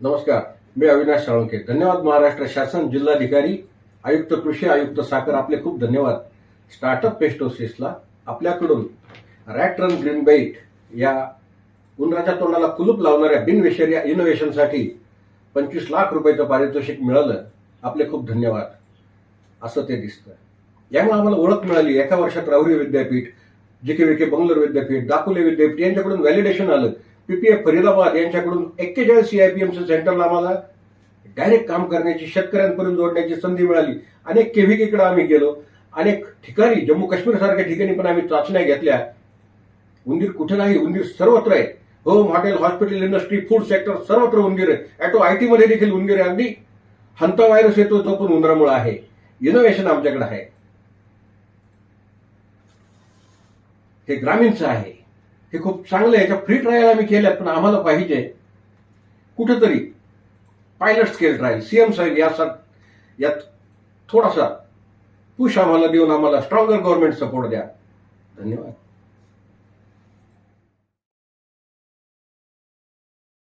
नमस्कार, मी अविनाश साळुंखे. धन्यवाद महाराष्ट्र शासन, जिल्हाधिकारी, आयुक्त कृषी, आयुक्त साखर, आपले खूप धन्यवाद. स्टार्टअप पेस्टोसिसला आपल्याकडून रॅट रन ग्रीन बेट या उंदराच्या तोंडाला कुलूप लावणाऱ्या बिनविषारी इनोव्हेशनसाठी 25 लाख रुपयाचं पारितोषिक मिळालं. आपले खूप धन्यवाद. असं ते दिसतं. यामुळे आम्हाला ओळख मिळाली. एका वर्षात राहुरी विद्यापीठ, JKVK बंगलोर विद्यापीठ, दापोले विद्यापीठ यांच्याकडून व्हॅलिडेशन आलं. PPF फरीदाबाद यांच्याकडून 41 CIPMC सेंटरला आम्हाला डायरेक्ट काम करण्याची, शेतकऱ्यांपर्यंत जोडण्याची संधी मिळाली. अनेक KVKकडे आम्ही गेलो. अनेक ठिकाणी, जम्मू काश्मीर सारख्या ठिकाणी पण आम्ही चाचण्या घेतल्या. उंदीर कुठे नाही, उंदीर सर्वत्र आहे. Home, hotel, hospital, industry, food sector सर्वत्र उंदीर आहे. IT मध्ये देखील उंदीर आहे. अगदी हंता व्हायरस येतो तो पण उंदरामुळे आहे. इनोव्हेशन आमच्याकडे आहे. हे ग्रामीणचं आहे. हे खूप चांगलं आहे. याच्या फ्री ट्रायल आम्ही केल्यात, पण आम्हाला पाहिजे कुठेतरी पायलट स्केल ट्रायल. CM साहेब यात थोडासा पुश आम्हाला देऊन आम्हाला स्ट्रॉंगर गव्हर्नमेंट सपोर्ट द्या. धन्यवाद.